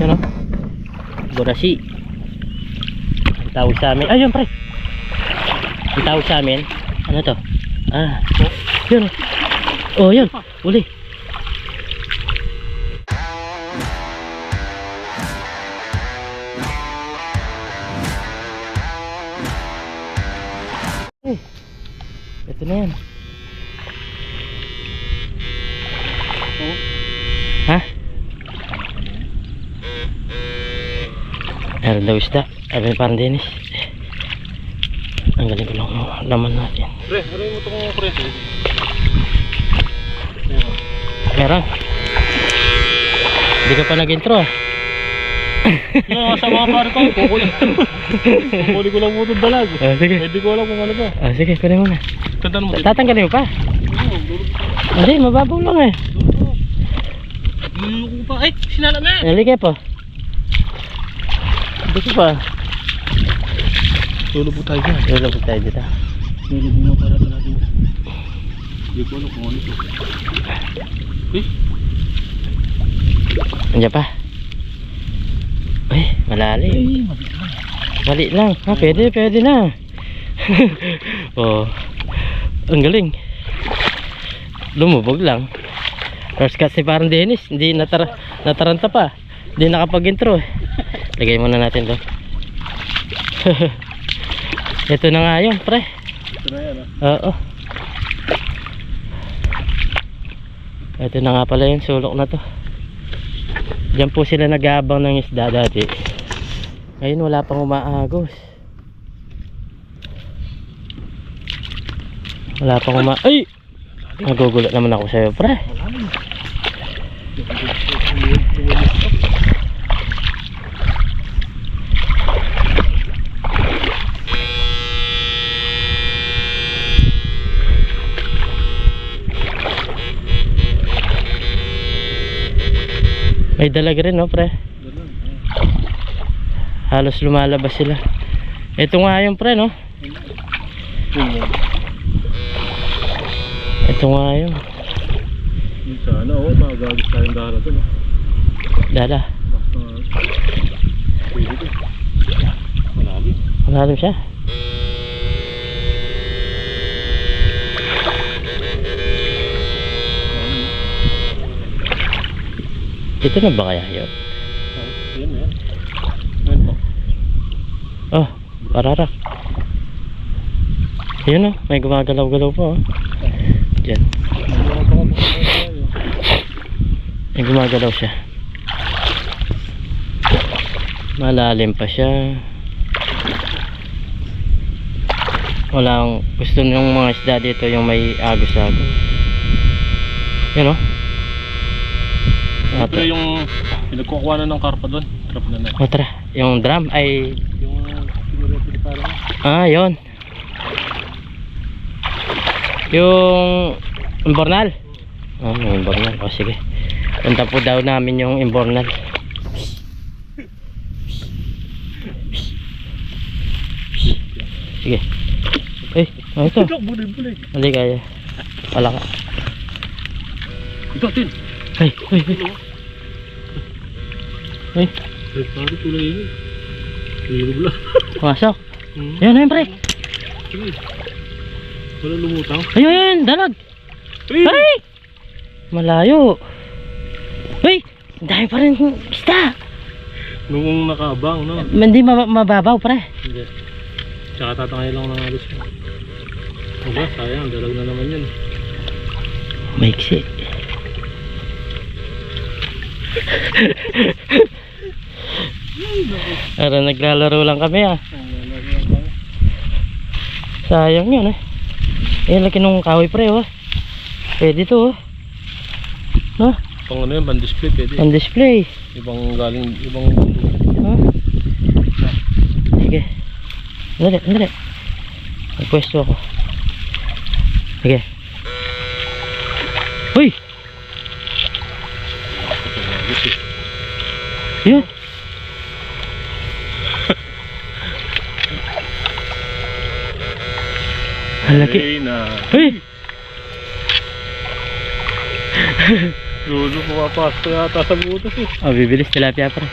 Yan o. Borasi. Ang tawag sa amin. Ayun pre. Ang tawag sa amin. Ano to? Ah. Yun o. Oh yun. Uli. Ito na yan. Ha? Meron daw isda. Sabi ni parang Dennis. Ang galing ko lang laman natin. Pre, ano yung ito kong pre? Meron. Hindi ka pa nag-intro ah. Yung sa mga pare ko, kukuli ko lang mo itong dalag. Sige. Hindi ko alam kung ano ba. Sige, pwede mo na. Tandaan mo dito. Tatanggalin mo pa? Hindi, mababaw lang eh. Luloko pa. Ay, sinala na. Naligay po. Hindi ko pa. Tulog po tayo dyan. Tulog po tayo dito. Tulog mo para natin. Hindi ko alam kung ano ito. Eh? Andiyan pa. Ay, malalim. Ay, mabit lang. Mali lang. Pwede na. Oh. Ang galing. Lumubog lang. First cut si parang Dennis. Hindi nataranta pa. Hindi nakapag-intro. Lagay muna natin to. Ito na nga yun, pre. Ito na yan Oo. Ito na nga pala yun. Sulok na to. Diyan po sila nag-aabang ng isda dati. Ngayon wala pang umaagos. Wala pang Ay! Nagugulat naman ako sa'yo, pre. May dalag rin, no, pre? Halos lumalabas sila. Ito nga yung pre, no? Ito nga yung sana, magagis tayong dara ito, no? dala. Pwede ito. Malalim. Malalim siya. Ito na ba kaya yun? Yan na yan. Yan po. Oh, pararak. Yun, oh, may gumagalaw-galaw pa, oh. Diyan. May gumagalaw siya. Malalim pa siya. Walang gusto ng mga isda dito yung may agos-agos. Yan, oh. Ito yung pinagkukuha na ng karpa doon. Trap na na. O tara, yung drum ay Yung siguro parang yun. Yung imbornal. Yung imbornal. O sige. Punta po daw namin yung imbornal. Sige. Ano ito? Bulig-bulig. Hindi kaya. Wala ka. Ito, Tin. Ay. Parang tulay yun. Hirog lang. Pumasok. Yan, ayun pre. Wala lumutang. Ayun, dalag. Ay! Malayo. Uy, dahil pa rin isda. Nung nakabang, no? Hindi mababaw pre. Hindi. Tsaka tatangay lang ng agos mo. Aba, sayang. Dalag na naman yun. Maiksi. Pero naglalaro lang kami Sayang yun laki nung kahoy pre pwede to no? Pang ano yun, pan-display pwede. Pan-display. Ibang galing, ibang bundok. Sige. Andali. Nagpwesto ako. Sige. Uy! Yun. Halaki. Ay na. Uy! Dulo, pumapasok yata sa butas eh. Oh, bibilis tilapia pre.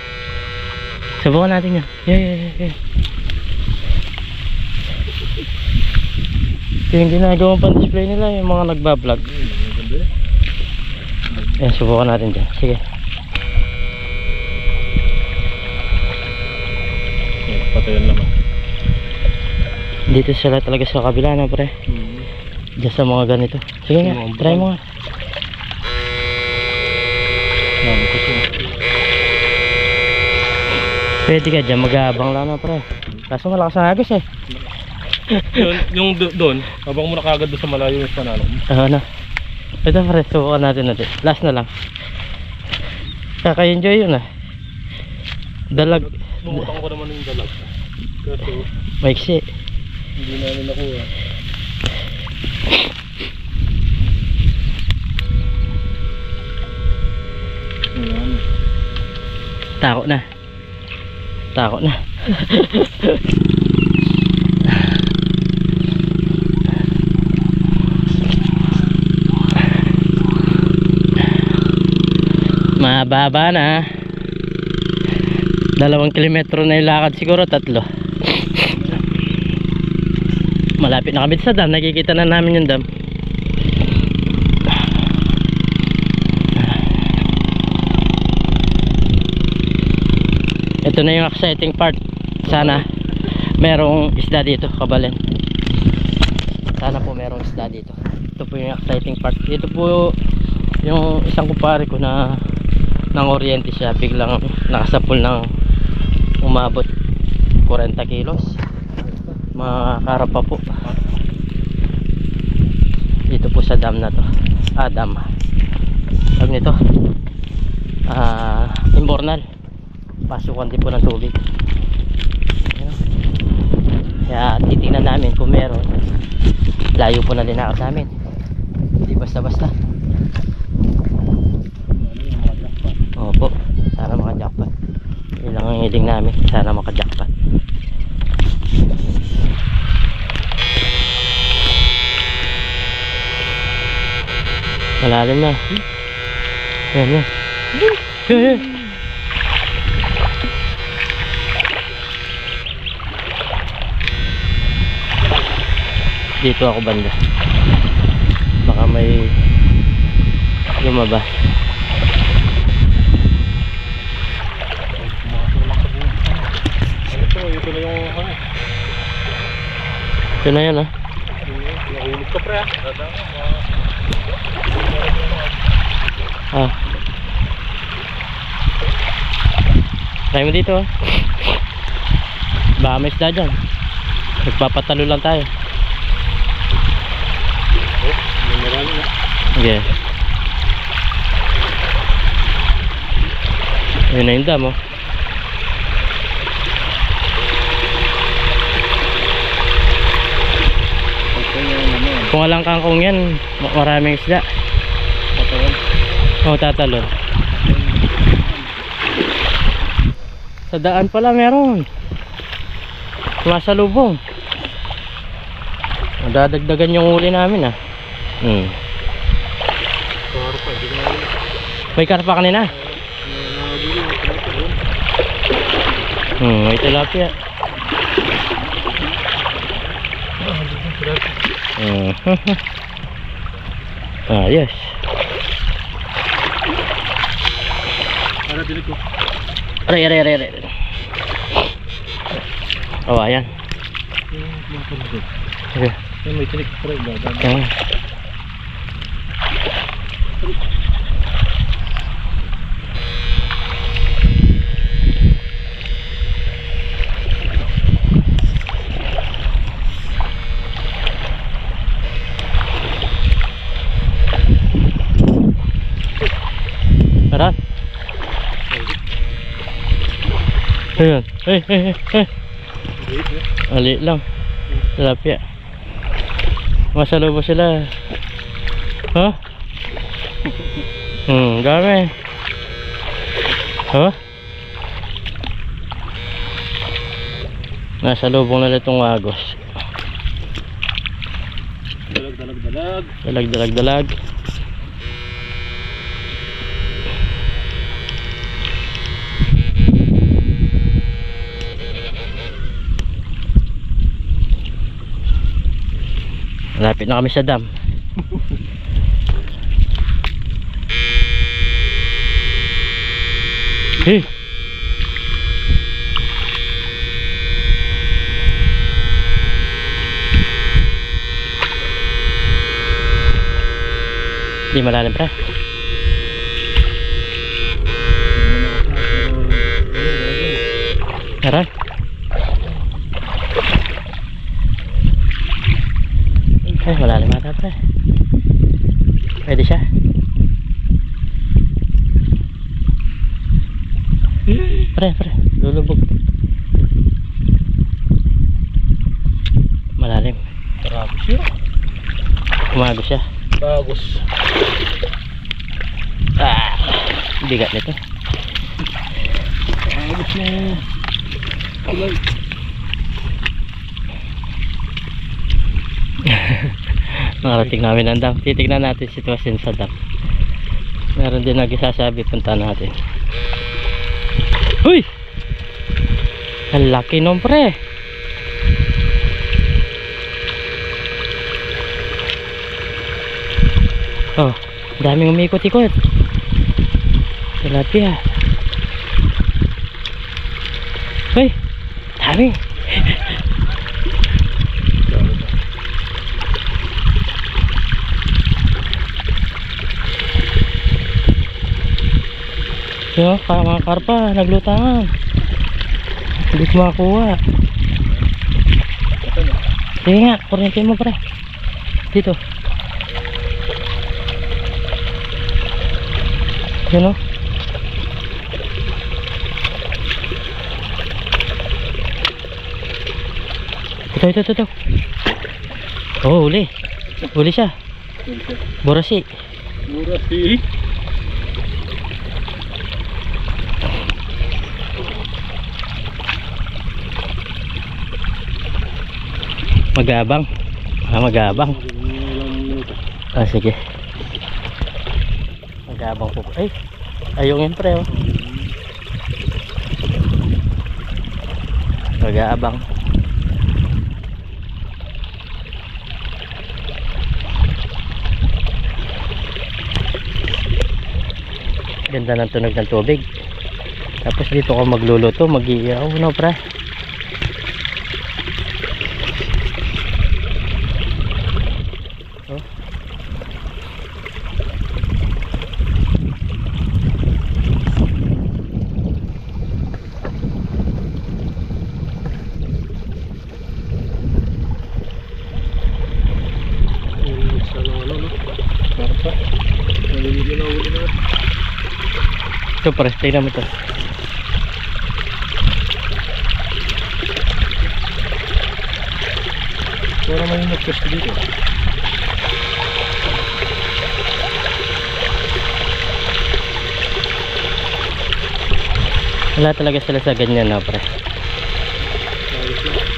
Subukan natin yan. Yeah. Yung ginagawa pang display nila, yung mga nagbablog. Maganda eh. Yan, subukan natin dyan. Sige. Patayan naman. Dito sila talaga sa kabila na pre. Diyan sa mga ganito. Sige nga, try mo nga. Pwede ka dyan, mag-aabang lang na pre. Kaso malakas ang agos eh. yung doon, habang mo nakagad doon sa malayo yung panalo mo. Na. Ito pre, subukan natin natin. Last na lang. Kaka-enjoy yun ah. Dalag. Bumutang ko naman yung dalag. Kaso, Maiksi. hindi namin nakuha. Takot na. Takot na. Mababa na. 2 kilometro na yung lakad siguro, 3. Malapit na kami sa dam. Nakikita na namin yung dam. Ito na yung exciting part. Sana merong isda dito, kabalen. Sana po merong isda dito. Ito po yung exciting part. Ito po yung isang kumpare ko na ng oriente siya, biglang nakasapul ng umabot 40 kilos. Makakarap pa po dito po sa dam na to. Dam tawag nito Imbornal. Pasukan din po ng tubig. Kaya titingnan namin kung meron. Layo po na linakad namin, hindi basta basta. Opo, sana maka-jackpot. Yun lang ang hiling namin, sana maka-jackpot. Malalim na. Yan. Dito ako banda. Baka may lumabas. Ito na yung ano. Ito na yun ah. Nahulog ka pre ah. Try mo dito ah. Baka may isda dyan. Nagpapatalo lang tayo. Marami na. Okay. Yun na yung dam oh. Kung walang kangkong yan, maraming isda. Tatalon. Oo, tatalon. Sa daan pala meron. Masalubong. Madadagdagan yung uli namin ah. Karpa, di ko na. May karpa kanina. May tilapia. Yes. Para dilig ko. Aray. Oh, ayan. Okay. May tinik pre, dadaan. Ayan. Tara. Ayan. Hey. Ali lang. Tilapia. Masalo ba sila? Ha? Dami. Ha? Nasa lubong na itong agos. Dalag. Dalag. Malapit na kami sa dam. Hey! Di malalim pa. Tara. Ay, malalim ata pa. Pwede siya. Pre, lulubog. Malalim. Grabe siya. Umago siya. Bagos. Ah, bigat nito. Bagos na kulay. Nakarating namin ang dam. Titignan natin sitwasyon sa dam. Meron din nagsasabi, punta natin. Huy! Ang laki nung pre. Oh, daming umikot-ikot. Tilapia. Huy! Dami. Yo, mga karpa, naglutangan. Hindi ko makakuha. Sige nga, kurnitin mo pre. Dito. Yun o. Ito. Oh, huli. Huli siya. Borasi. Borasi. Magabang. Magabang. Sige. Magabang po. Ay, ayong yun pre oh. Magabang. Ganda ng tunog ng tubig. Tapos dito ko magluluto, mag-iiyaw no pre. Ito pre, tingnan mo ito. Wala man yung nagpwesto dito. Wala talaga sila sa ganyan na pre.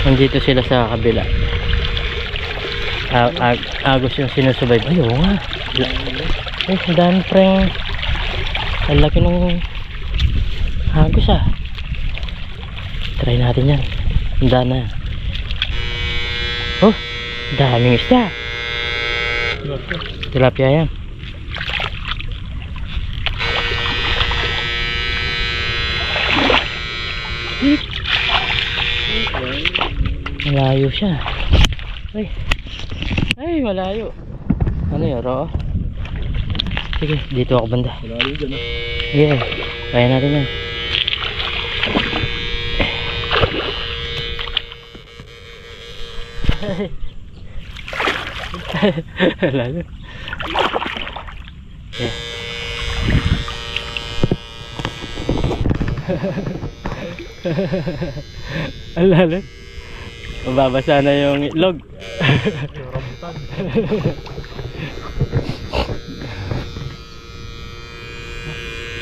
Nandito sila sa kabila. Agos yung sinusubayb. Ay, oo nga. Ay, dami pre. Ang laki nung agos ah. Try natin yan. Handa na. Oh, daming isda. Tilapia yan. Malayo siya. Ay, malayo. Ano yun, ro? Sige, dito ako banda. Malayo dyan ah. Sige, kaya natin yan. Malayo. Ang lalim. Mababasa na yung itlog.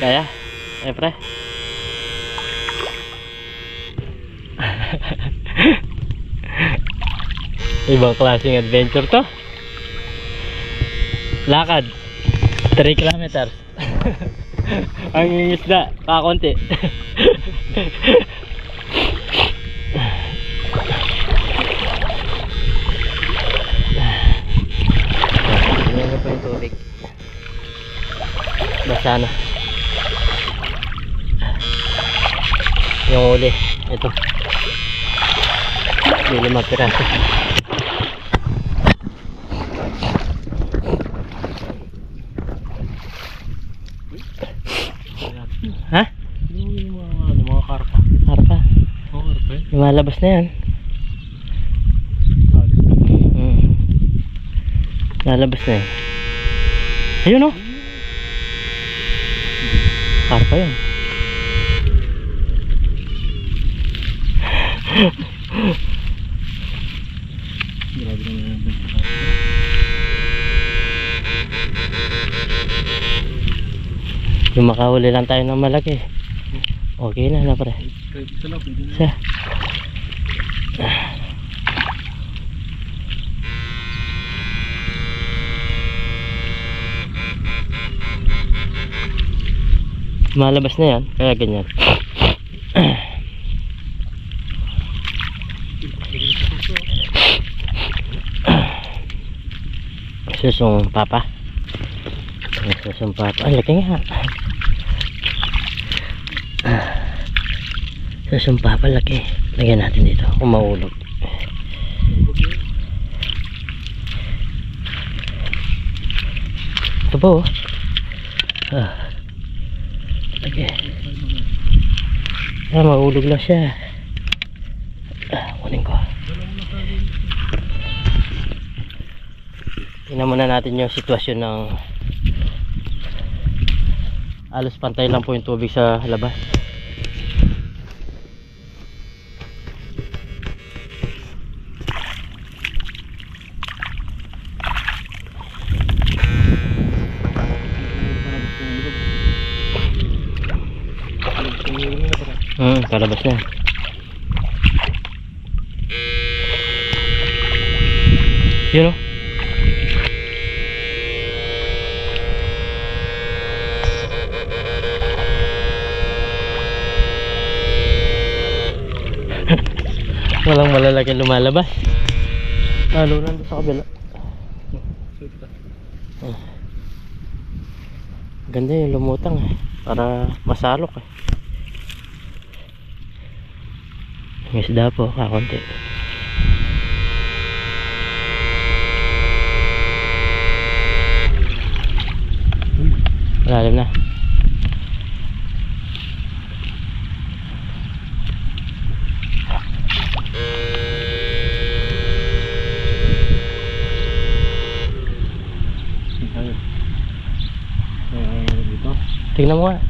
Kaya? Pre? Ibang klaseng adventure to. Lakad 3 kilometers. Ang isda, kakonti. sana. Yung uli, ito. May 5 piraso. Ha? Yung mga karpa. Harpa. Oo, karpa eh. Lumalabas na yan. Lalabas na yan. Ayun oh. Harpa yun. Grabe naman yung benta. Yung makahuli lang tayo ng malaki. Okay na na pre. Kahit isa lang, pwede na. Isa. Malabas na yan, kaya ganyan. Susong papa. Susong papa. Ang laki nga. Susong papa, laki. Lagyan natin dito kung maulog. Ito po oh. Lagi. Maulog lang siya. Kunin ko. Tingnan muna natin yung sitwasyon ng halos pantay lang po yung tubig sa labas. Kalabas na. Yun o. Walang malalaking lumalabas. Lalo nandun sa kabila. Ganda yung lumutang eh. Para masalok eh. May isda po, kakunti. Malalim na. Tingnan mo nga.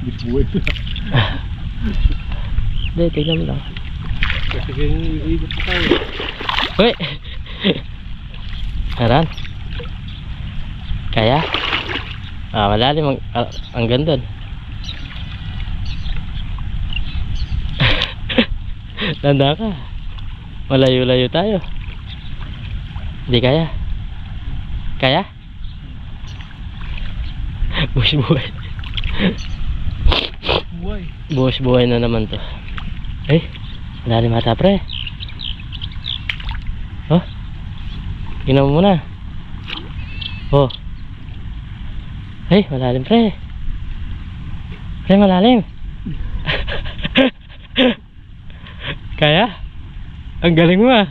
Dibuhay na. Hindi, tingnan mo lang. Kasi ganyan iibot pa tayo. Uy! Aran. Kaya? Malalim ang ganda. Tanda ka. Malayo-layo tayo. Hindi kaya? Kaya? Buhay. Buhay. Buhay na naman to. Eh, malalim ata pre. Oh, tingnan mo muna. Oh, eh, malalim pre. Pre, malalim. Kaya? Ang galing mo ah.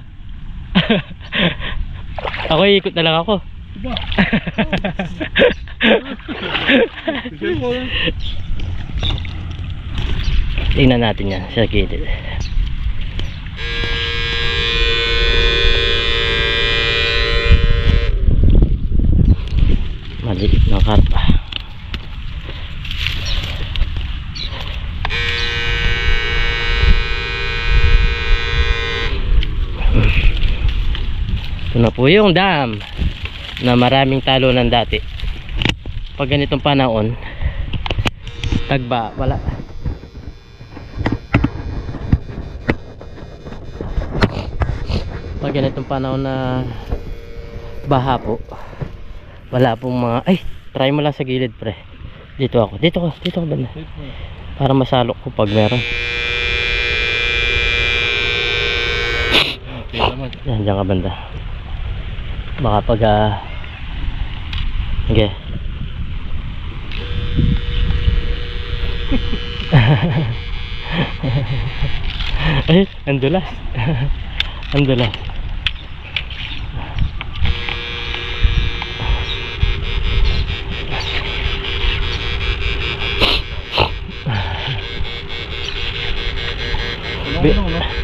Ako ikot na lang ako. Diba? Tingnan natin yan sa gilid. Maliit ng karpa. Ito na po yung dam na maraming talunan dati. Pag ganitong panahon, tagba, wala. Pag ganitong panahon na baha po, wala pong mga, ay, try mo lang sa gilid pre. Dito ako banda. Para masalok ko pag meron. Yan, dyan ka banda. Baka pag okay. Ay, ang dulas. Ang dulas.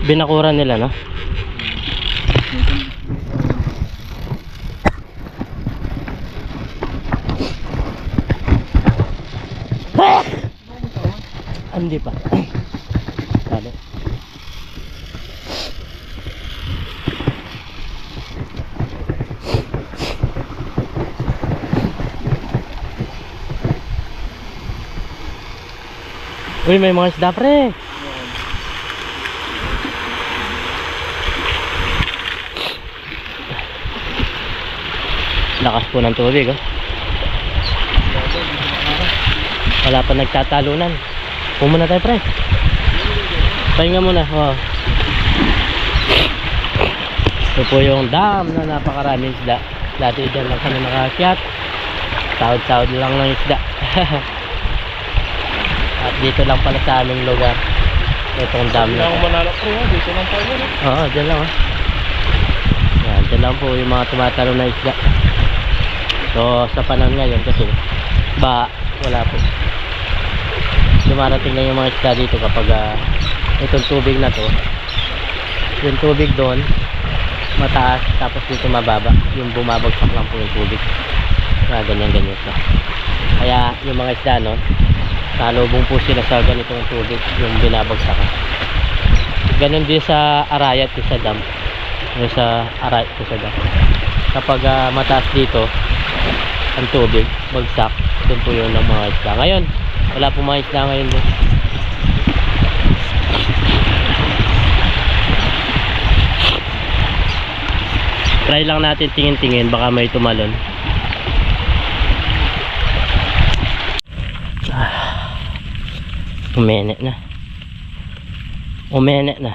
Binakuran nila, no? Hindi pa. Talo. Uy, may mga isda, pre. Lakas po ng tubig, oh. Wala pa nagtatalunan. Pumuna tayo, pre. Pahinga muna. Oh. Ito po yung dam na napakaraming isda. Dati dyan lang kami nakakyat. Sahod-sahod lang ng isda. At dito lang pala sa aming lugar itong dam na. Dito lang tayo. Oo, dyan lang, oh. Yan, dyan lang po yung mga tumatalo na isda. So sa panahon ngayon kasi wala po. Dumarating lang yung mga isda dito kapag itong tubig na to, yung tubig doon mataas, tapos dito mababa, yung bumabagsak lang po yung tubig. Ganyan siya. Kaya yung mga isda, no, nalubong po sila sa ganitong tubig, yung binabagsakan. Ganun din sa Arayat sa dam. Yung sa Arayat sa dam, kapag mataas dito ang tubig, bagsak, doon po yun ng mga isda. Ngayon wala po mga isda ngayon doon. Try lang natin tingin-tingin, baka may tumalon. Umene na.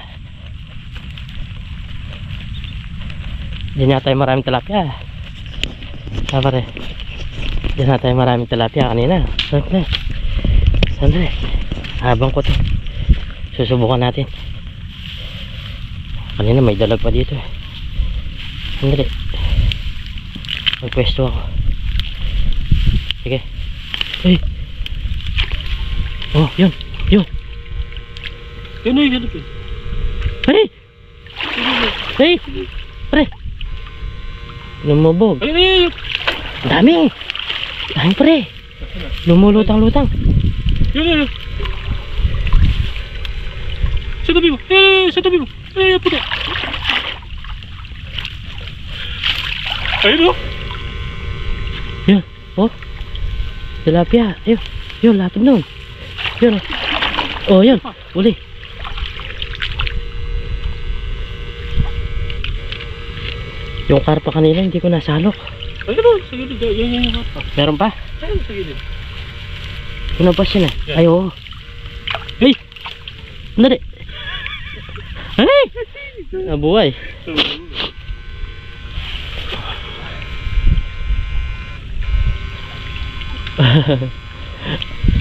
Diyan na tayo maraming tilapia. Pare, diyan na tayo maraming tilapia kanina. Sandali. Habang ko to, susubukan natin. Kanina may dalag pa dito. Sandali. Magpwesto ako. Sige. Ay. Oh, yun. Yun ay, ganun. Hey! Hey! Pre! Lumubog. Ay. Dami! Dami, pre! Lumulutang-lutang. Yun. Sa tabi mo. Sa tabi mo. Puti. Ayun, oh. Yun. Oh. Tilapia. Yun, latag nun. Yun. Oh, yun. Uli. Yung karpa kanina hindi ko nasalok. Ayun, oh. Sa gilid. Yan yung karpa. Meron pa? Ayun, sa gilid. Pinabas yun, Yeah. Ay, oo. Ay! Nari! Ay! Nabuhay.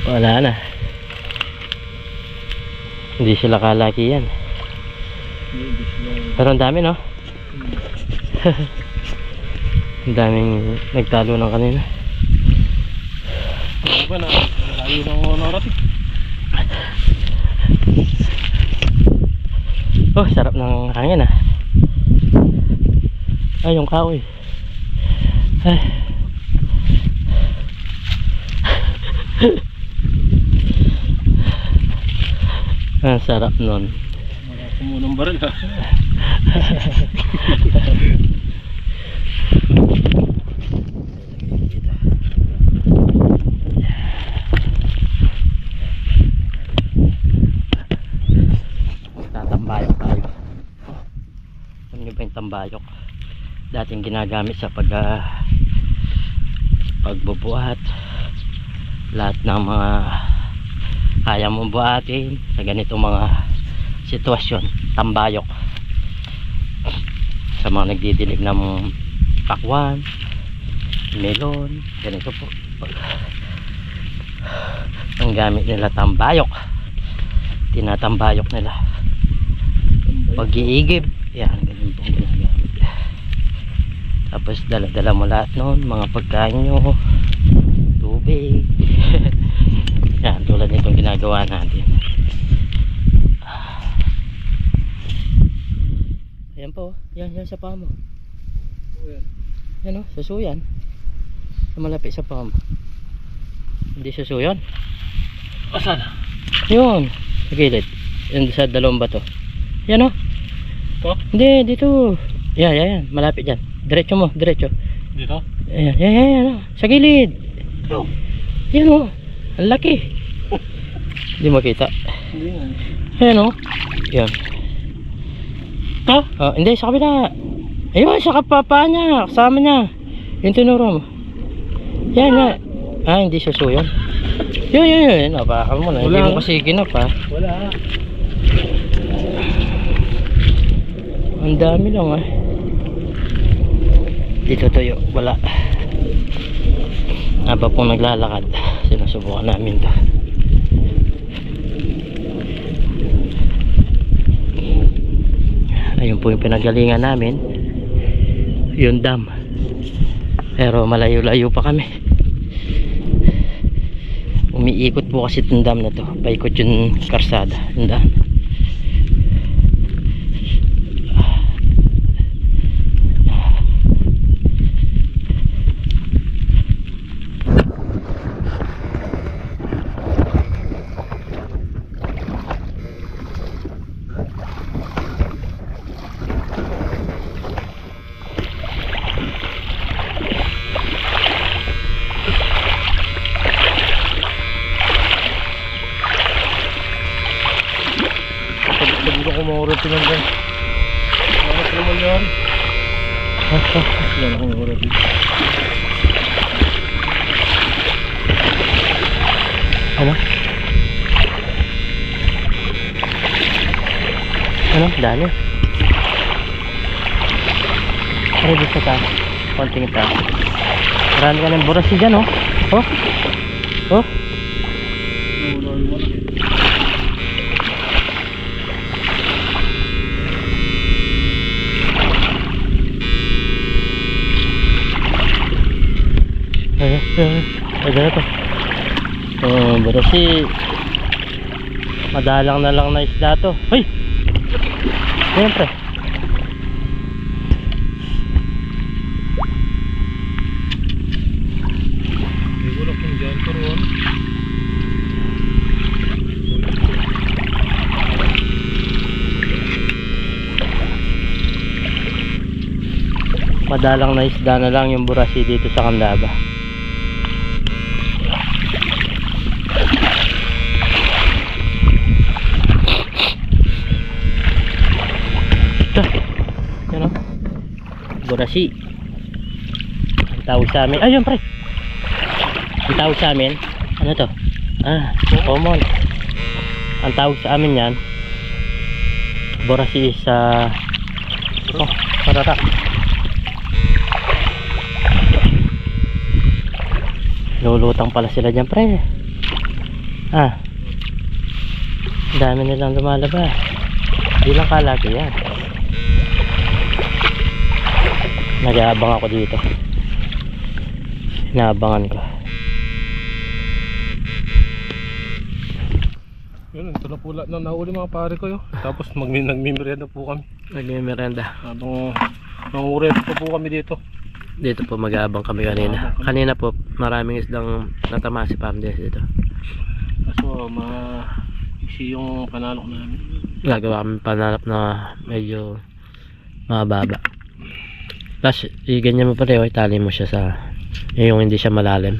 Wala na. Hindi sila kalaki yan. Pero ang dami, no? Ang daming nagtalo ng kanina. Ano ba na? Layo ng narating. Oh, sarap ng hangin, ah. Ay, yung kahoy. Ay. Ang sarap nun. Kumunong baril, ha? Tatambayok tayo. Alam nyo ba yung tambayok? Dating ginagamit sa pagbubuhat. Lahat ng mga kaya mong buhatin sa ganitong mga sitwasyon, tambayok. Sa mga nagdidilig ng pakwan, melon, ganito po. Ang gamit nila tambayok. Tinatambayok nila. Pag-iigib. Yan, ganun pong ginagamit. Tapos dala-dala mo lahat noon, mga pagkain nyo, tubig. Yan, tulad nitong ginagawa natin. Ayan po, yan sa paa mo. Yan o, susuyan. Malapit sa paa mo. Hindi susuyan. Asan? Yun, sa gilid. Yan sa dalawang bato. Yan o. Ito? Hindi, dito. Yan, malapit dyan. Diretso mo, diretso. Dito? Yan, sa gilid. Yan o, ang laki. Hindi makita. Hindi nga. Ayan o. Yan. Ito? Hindi, sa kabila. Ayun, sa kapapa niya, kasama niya. Yung tinuro mo. Yan. Hindi susuyan. Yun. Napakan mo na. Hindi mo kasi ginap ha. Wala. Ang dami lang ha. Dito tuyo, wala. Habang pong naglalakad, sinusubukan namin to. Ayun po yung pinagalingan namin, yung dam, pero malayo-layo pa kami. Umiikot po kasi itong dam na to, paikot yung karsada, yung dam. Sabi ko kumurot lang dyan. Marap naman yan. Yan ako kumurot. Ano? Dali. Pero dito sa taas. Konting taas. Marami ka ng burasi dyan, oh. Oh. Ay, ganito. Burasi. Madalang na lang na isda to. Hoy! Siyempre. Hindi ko lang kung dyan pero ano. Madalang na isda na lang yung burasi dito sa Candaba. Yan o, burasi. Ang tawag sa amin, ayun pre, ang tawag sa amin, ano to? Common. Ang tawag sa amin yan, burasi sa pararak. Lulutang pala sila dyan pre. Ang dami nilang lumalabas. Hindi lang kalaki yan. Nag-aabang ako dito. Inaabangan ko. Yun, ito na po lahat na nahuli mga pare ko yun. Tapos nagmimerienda po kami. Nagmimerienda. Habang nangurento po kami dito. Dito po mag-aabang kami kanina. Kanina po maraming isdang natama si Pamdes dito. Kaso maiksi yung panalok namin. Gagawa kami panalap na medyo mababa. Plus, ganyan mo pa rin, itali mo siya sa yung hindi siya malalim.